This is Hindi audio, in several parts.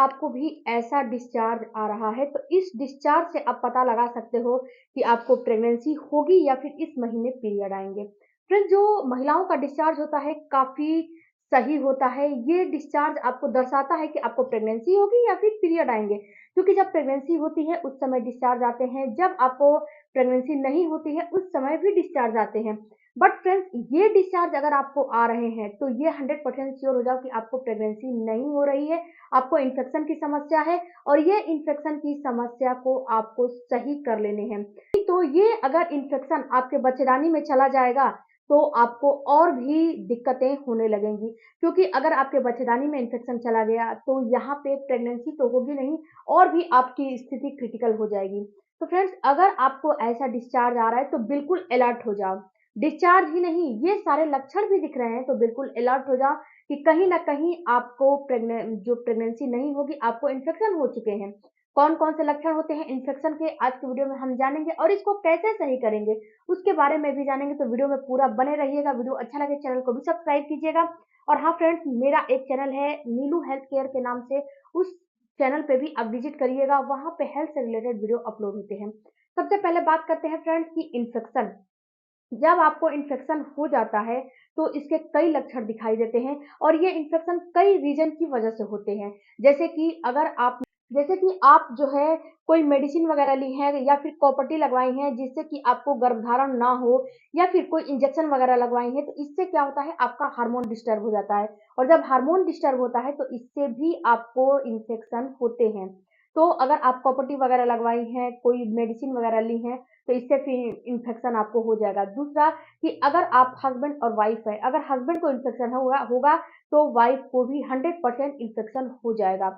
आपको भी ऐसा डिस्चार्ज आ रहा है तो इस डिस्चार्ज से आप पता लगा सकते हो कि आपको प्रेगनेंसी होगी या फिर इस महीने पीरियड आएंगे। फ्रेंड्स, जो महिलाओं का डिस्चार्ज होता है काफी सही होता है। ये डिस्चार्ज आपको दर्शाता है कि आपको प्रेगनेंसी होगी या फिर पीरियड आएंगे, क्योंकि जब प्रेगनेंसी होती है उस समय डिस्चार्ज आते हैं, जब आपको प्रेगनेंसी नहीं होती है उस समय भी डिस्चार्ज आते हैं। बट फ्रेंड्स, ये डिस्चार्ज अगर आपको आ रहे हैं तो ये 100% श्योर हो जाओ कि आपको प्रेगनेंसी नहीं हो रही है, आपको इन्फेक्शन की समस्या है और ये इन्फेक्शन की समस्या को आपको सही कर लेने हैं। तो ये अगर इन्फेक्शन आपके बच्चेदानी में चला जाएगा तो आपको और भी दिक्कतें होने लगेंगी, क्योंकि अगर आपके बच्चेदानी में इन्फेक्शन चला गया तो यहाँ पे प्रेगनेंसी तो होगी नहीं और भी आपकी स्थिति क्रिटिकल हो जाएगी। तो फ्रेंड्स, अगर आपको ऐसा डिस्चार्ज आ रहा है तो बिल्कुल अलर्ट हो जाओ। डिस्चार्ज ही नहीं, ये सारे लक्षण भी दिख रहे हैं तो बिल्कुल अलर्ट हो जाओ कि कहीं न कहीं आपको प्रेगनेंसी नहीं होगी, आपको इन्फेक्शन हो चुके हैं। कौन-कौन से लक्षण होते हैं इन्फेक्शन के, आज की वीडियो में हम जानेंगे और इसको कैसे सही करेंगे, उसके बारे में भी जानेंगे। तो वीडियो में पूरा बने रहिएगा। वीडियो अच्छा लगे चैनल को भी सब्सक्राइब कीजिएगा। और हाँ फ्रेंड्स, मेरा एक चैनल है नीलू हेल्थ केयर के नाम से, उस चैनल पे भी आप विजिट करिएगा, वहाँ पे हेल्थ से रिलेटेड वीडियो अपलोड होते हैं। सबसे पहले बात करते हैं फ्रेंड्स की इन्फेक्शन। जब आपको इन्फेक्शन हो जाता है तो इसके कई लक्षण दिखाई देते हैं और ये इन्फेक्शन कई रीजन की वजह से होते हैं। जैसे कि अगर आप जैसे कि आप जो है कोई मेडिसिन वगैरह ली है या फिर कॉपर्टी लगवाई है जिससे कि आपको गर्भधारण ना हो, या फिर कोई इंजेक्शन वगैरह लगवाई है, तो इससे क्या होता है आपका हार्मोन डिस्टर्ब हो जाता है और जब हार्मोन डिस्टर्ब होता है तो इससे भी आपको इन्फेक्शन होते हैं। तो अगर आप कॉपर्टी वगैरह लगवाई हैं, कोई मेडिसिन वगैरह ली हैं, तो इससे फिर इन्फेक्शन आपको हो जाएगा। दूसरा कि अगर आप हस्बैंड और वाइफ है, अगर हस्बैंड को इन्फेक्शन होगा होगा तो वाइफ को भी 100% इन्फेक्शन हो जाएगा।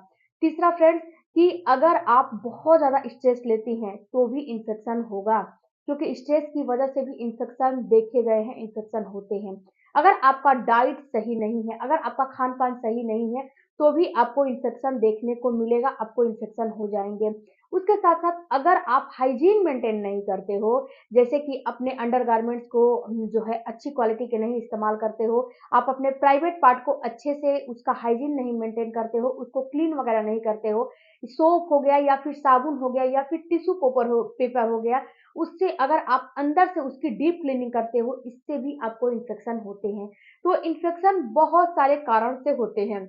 तीसरा फ्रेंड्स कि अगर आप बहुत ज़्यादा स्ट्रेस लेती हैं तो भी इन्फेक्शन होगा, क्योंकि स्ट्रेस की वजह से भी इन्फेक्शन देखे गए हैं, इन्फेक्शन होते हैं। अगर आपका डाइट सही नहीं है, अगर आपका खान-पान सही नहीं है, तो भी आपको इन्फेक्शन देखने को मिलेगा, आपको इन्फेक्शन हो जाएँगे। उसके साथ-साथ अगर आप हाइजीन मेंटेन नहीं करते हो, जैसे कि अपने अंडरगारमेंट्स को जो है अच्छी क्वालिटी के नहीं इस्तेमाल करते हो, आप अपने प्राइवेट पार्ट को अच्छे से उसका हाइजीन नहीं मेंटेन करते हो, उसको क्लीन वगैरह नहीं करते हो, सोप हो गया या फिर साबुन हो गया या फिर टिश्यू पेपर हो गया, उससे अगर आप अंदर से उसकी डीप क्लीनिंग करते हो, इससे भी आपको इन्फेक्शन होते हैं। तो इन्फेक्शन बहुत सारे कारण से होते हैं।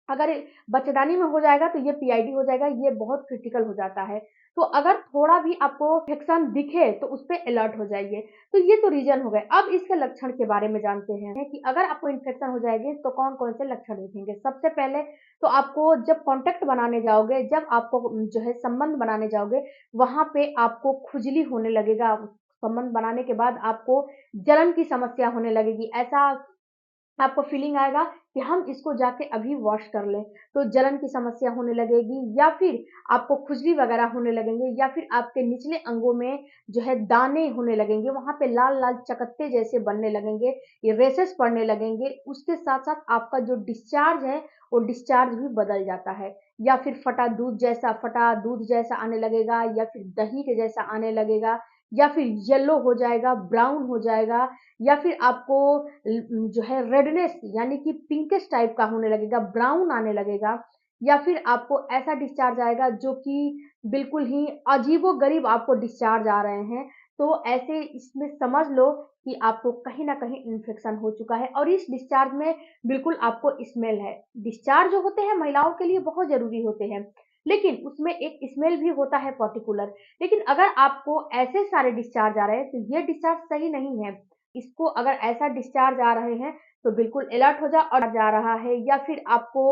अगर बच्चेदानी में हो जाएगा तो ये पीआईडी हो जाएगा, ये बहुत क्रिटिकल हो जाता है। तो अगर थोड़ा भी आपको इन्फेक्शन दिखे तो उस पे अलर्ट हो जाइए। तो ये तो रीज़न हो गए। अब इसके लक्षण के बारे में जानते हैं कि अगर आपको इन्फेक्शन हो जाएगी तो कौन-कौन से लक्षण दिखेंगे। सबसे पहले तो आपको जब कॉन्टैक्ट बनाने जाओगे, जब आपको जो है संबंध बनाने जाओगे, वहाँ पे आपको खुजली होने लगेगा। संबंध बनाने के बाद आपको जलन की समस्या होने लगेगी। ऐसा आपको फीलिंग आएगा कि हम इसको जाके अभी वॉश कर लें, तो जलन की समस्या होने लगेगी या फिर आपको खुजली वगैरह होने लगेंगे या फिर आपके निचले अंगों में जो है दाने होने लगेंगे, वहाँ पे लाल-लाल चकत्ते जैसे बनने लगेंगे, ये रेशेस पड़ने लगेंगे। उसके साथ-साथ आपका जो डिस्चार्ज है, वो डिस्चार्ज भी बदल जाता है या फिर फटा दूध जैसा आने लगेगा या फिर दही के जैसा आने लगेगा या फिर येलो हो जाएगा, ब्राउन हो जाएगा या फिर आपको जो है रेडनेस यानी कि पिंकिश टाइप का होने लगेगा, ब्राउन आने लगेगा या फिर आपको ऐसा डिस्चार्ज आएगा जो कि बिल्कुल ही अजीबो-गरीब आपको डिस्चार्ज आ रहे हैं। तो ऐसे इसमें समझ लो कि आपको कहीं न कहीं इन्फेक्शन हो चुका है और इस डिस्चार्ज में बिल्कुल आपको स्मेल है। डिस्चार्ज जो होते हैं महिलाओं के लिए बहुत ज़रूरी होते हैं, लेकिन उसमें एक स्मेल भी होता है पर्टिकुलर। लेकिन अगर आपको ऐसे सारे डिस्चार्ज आ रहे हैं, तो ये डिस्चार्ज सही नहीं है। इसको अगर ऐसा डिस्चार्ज आ रहे हैं, तो बिल्कुल अलर्ट हो जाओ और जा रहा है या फिर आपको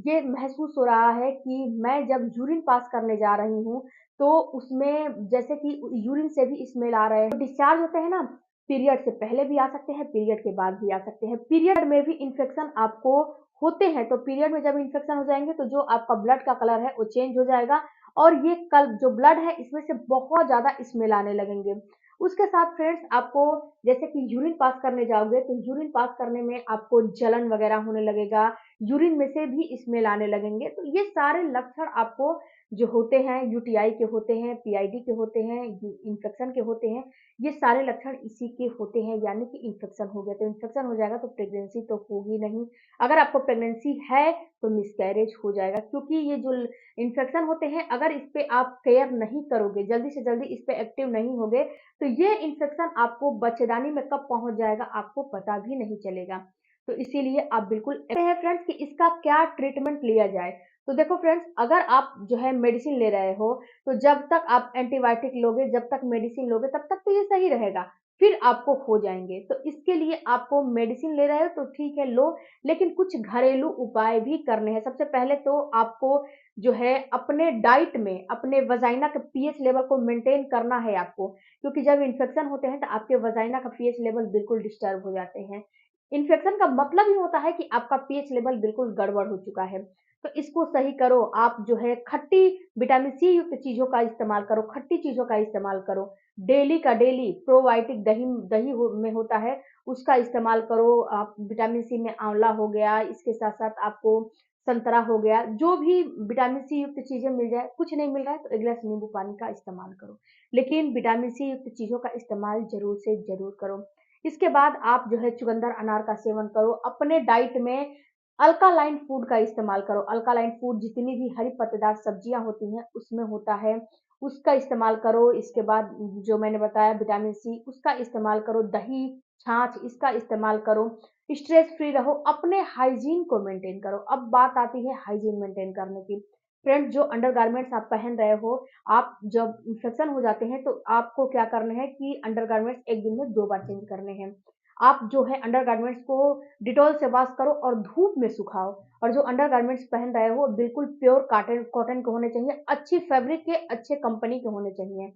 ये महसूस हो रहा है कि मैं जब यूरिन पास करने जा रही हूँ, तो उसमें जैसे कि यूरिन से भी स्मेल आ रहे हैं। तो डिस्चार्ज होते हैं ना, पीरियड से पहले भी आ सकते हैं, पीरियड के बाद भी आ सकते हैं। पीरियड में भी इन्फेक्शन आपको होते हैं, तो पीरियड में जब इन्फेक्शन हो जाएँगे, तो जो आपका ब्लड का कलर है, वो चेंज हो जाएगा और ये कल जो ब्लड है, इसमें से बहुत ज़्यादा स्मेल आने लगेंगे। उसके साथ फ्रेंड्स आपको जैसे कि यूरिन पास करने जाओगे तो यूरिन पास करने में आपको जलन वगैरह होने लगेगा, यूरिन में से भी स्मेल आने लगेंगे। तो ये सारे लक्षण आपको जो होते हैं, यूटीआई के होते हैं, पीआईडी के होते हैं, इन्फेक्शन के होते हैं, ये सारे लक्षण इसी के होते हैं, यानी कि इन्फेक्शन हो गया। तो इन्फेक्शन हो जाएगा तो प्रेगनेंसी तो होगी नहीं। अगर आपको प्रेगनेंसी है तो मिसकैरेज हो जाएगा, क्योंकि ये जो इन्फेक्शन होते हैं, अगर इस पे आप केयर नहीं करोगे, जल्दी से जल्दी इस पे एक्टिव नहीं होगे, तो ये इन्फेक्शन आपको बच्चेदानी में कब पहुंच जाएगा आपको पता भी नहीं चलेगा। तो इसीलिए आप बिल्कुल कहते हैं फ्रेंड्स कि इसका क्या ट्रीटमेंट लिया जाए। तो देखो फ्रेंड्स, अगर आप जो है मेडिसिन ले रहे हो, तो जब तक आप एंटीबायोटिक लोगे, जब तक मेडिसिन लोगे, तब तक तो ये सही रहेगा, फिर आपको हो जाएंगे। तो इसके लिए आपको मेडिसिन ले रहे हो तो ठीक है, लो, लेकिन कुछ घरेलू उपाय भी करने हैं। सबसे पहले तो आपको जो है अपने डाइट में अपने वजाइना के पीएच लेवल को मेंटेन करना है आपको, क्योंकि जब इन्फेक्शन होते हैं तो आपके वजाइना का पीएच लेवल बिल्कुल डिस्टर्ब हो जाते हैं। इन्फेक्शन का मतलब ही होता है कि आपका पीएच लेवल बिल्कुल गड़बड़ हो चुका है। तो इसको सही करो। आप जो है खट्टी विटामिन सी युक्त चीज़ों का इस्तेमाल करो, खट्टी चीज़ों का इस्तेमाल करो। डेली का डेली प्रोबायोटिक दही दही हो में होता है, उसका इस्तेमाल करो। आप विटामिन सी में आंवला हो गया, इसके साथ-साथ आपको संतरा हो गया, जो भी विटामिन सी युक्त चीज़ें मिल जाए, कुछ नहीं मिल रहा है तो 1 गिलास नींबू पानी का इस्तेमाल करो। लेकिन विटामिन सी युक्त चीज़ों का इस्तेमाल ज़रूर से ज़रूर करो। इसके बाद आप जो है चुकंदर अनार का सेवन करो। अपने डाइट में अल्कालाइन फूड का इस्तेमाल करो। अल्कालाइन फूड जितनी भी हरी पत्तेदार सब्जियाँ होती हैं, उसमें होता है, उसका इस्तेमाल करो। इसके बाद जो मैंने बताया विटामिन सी, उसका इस्तेमाल करो। दही, छाछ, इसका इस्तेमाल करो। स्ट्रेस फ्री रहो, अपने हाइजीन को मेंटेन करो। अब बात आती है हाइजीन मेंटेन करने की। फ्रेंड्स, जो अंडरगारमेंट्स आप पहन रहे हो, आप जब इन्फेक्शन हो जाते हैं तो आपको क्या करना है कि अंडरगारमेंट्स 1 दिन में 2 बार चेंज करने हैं। आप जो है अंडरगारमेंट्स को डिटॉल से वॉश करो और धूप में सुखाओ। और जो अंडरगारमेंट्स पहन रहे हो बिल्कुल प्योर कॉटन कॉटन के होने चाहिए, अच्छी फैब्रिक के, अच्छे कंपनी के होने चाहिए।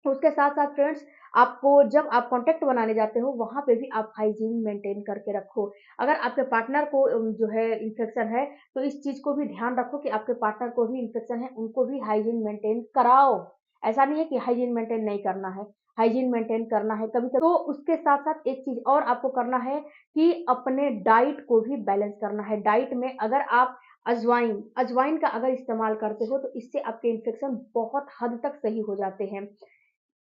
उसके साथ-साथ फ्रेंड्स, आपको जब आप कॉन्टैक्ट बनाने जाते हो, वहाँ पे भी आप हाइजीन मेंटेन करके रखो। अगर आपके पार्टनर को जो है इन्फेक्शन है, तो इस चीज़ को भी ध्यान रखो कि आपके पार्टनर को भी इन्फेक्शन है, उनको भी हाइजीन मेंटेन कराओ। ऐसा नहीं है कि हाइजीन मेंटेन नहीं करना है, हाइजीन मेंटेन करना है कभी-कभी। तो उसके साथ-साथ एक चीज़ और आपको करना है कि अपने डाइट को भी बैलेंस करना है। डाइट में अगर आप अजवाइन अजवाइन का अगर इस्तेमाल करते हो, तो इससे आपके इन्फेक्शन बहुत हद तक सही हो जाते हैं।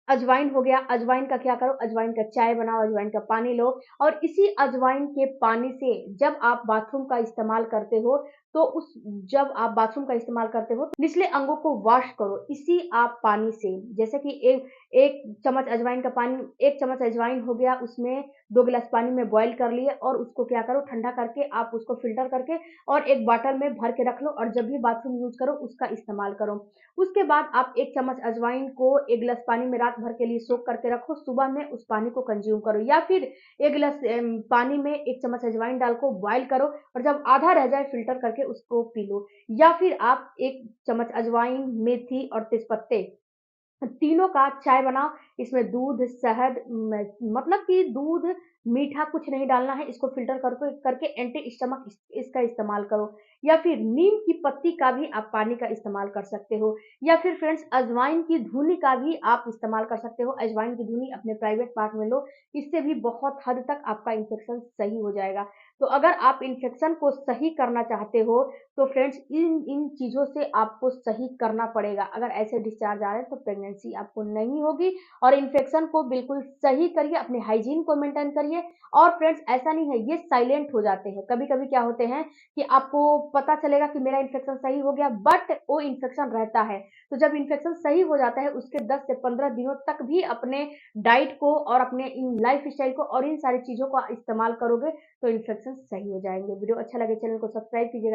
अजवाइन हो गया, अजवाइन का क्या करो, अजवाइन का चाय बनाओ, अजवाइन का पानी लो और इसी अजवाइन के पानी से जब आप बाथरूम का इस्तेमाल करते हो, तो उस जब आप बाथरूम का इस्तेमाल करते हो, तो निचले अंगों को वॉश करो इसी आप पानी से। जैसे कि 1 चम्मच अजवाइन का पानी, 1 चम्मच अजवाइन हो गया, उसमें 2 गिलास पानी में बॉयल कर लिए और उसको क्या करो ठंडा करके आप उसको फ़िल्टर करके और एक बॉटल में भर के रख लो और जब भी बाथरूम यूज़ करो उसका इस्तेमाल करो। उसके बाद आप 1 चम्मच अजवाइन को 1 गिलास पानी में रात भर के लिए सोक करके रखो, सुबह में उस पानी को कंज़्यूम करो या फिर 1 गिलास पानी में 1 चम्मच अजवाइन डाल को बॉयल करो और जब आधा रह जाए फ़िल्टर करके उसको पी लो। या फिर आप 1 चम्मच अजवाइन, मेथी और तेजपत्ते तीनों का चाय बनाओ, इसमें दूध, शहद मतलब कि दूध, मीठा कुछ नहीं डालना है, इसको फ़िल्टर करके करके एंटी स्टमक इसका इस्तेमाल करो या फिर नीम की पत्ती का भी आप पानी का इस्तेमाल कर सकते हो या फिर फ्रेंड्स अजवाइन की धुनी का भी आप इस्तेमाल कर सकते हो। अजवाइन की धुनी अपने प्राइवेट पार्ट में लो, इससे भी बहुत हद तक आपका इन्फेक्शन सही हो जाएगा। तो अगर आप इन्फेक्शन को सही करना चाहते हो, तो फ्रेंड्स इन इन चीज़ों से आपको सही करना पड़ेगा। अगर ऐसे डिस्चार्ज आ रहे हैं तो प्रेगनेंसी आपको नहीं होगी और इन्फेक्शन को बिल्कुल सही करिए, अपने हाइजीन को मेंटेन करिए और फ्रेंड्स ऐसा नहीं है, ये साइलेंट हो जाते हैं। कभी-कभी क्या होते हैं कि आपको पता चलेगा कि मेरा इन्फेक्शन सही हो गया बट वो इन्फेक्शन रहता है। तो जब इन्फेक्शन सही हो जाता है उसके 10 से 15 दिनों तक भी अपने डाइट को और अपने इन लाइफ़स्टाइल को और इन सारी चीज़ों का इस्तेमाल करोगे तो इन्फेक्शन सही हो जाएँगे। वीडियो अच्छा लगे चैनल को सब्सक्राइब कीजिएगा।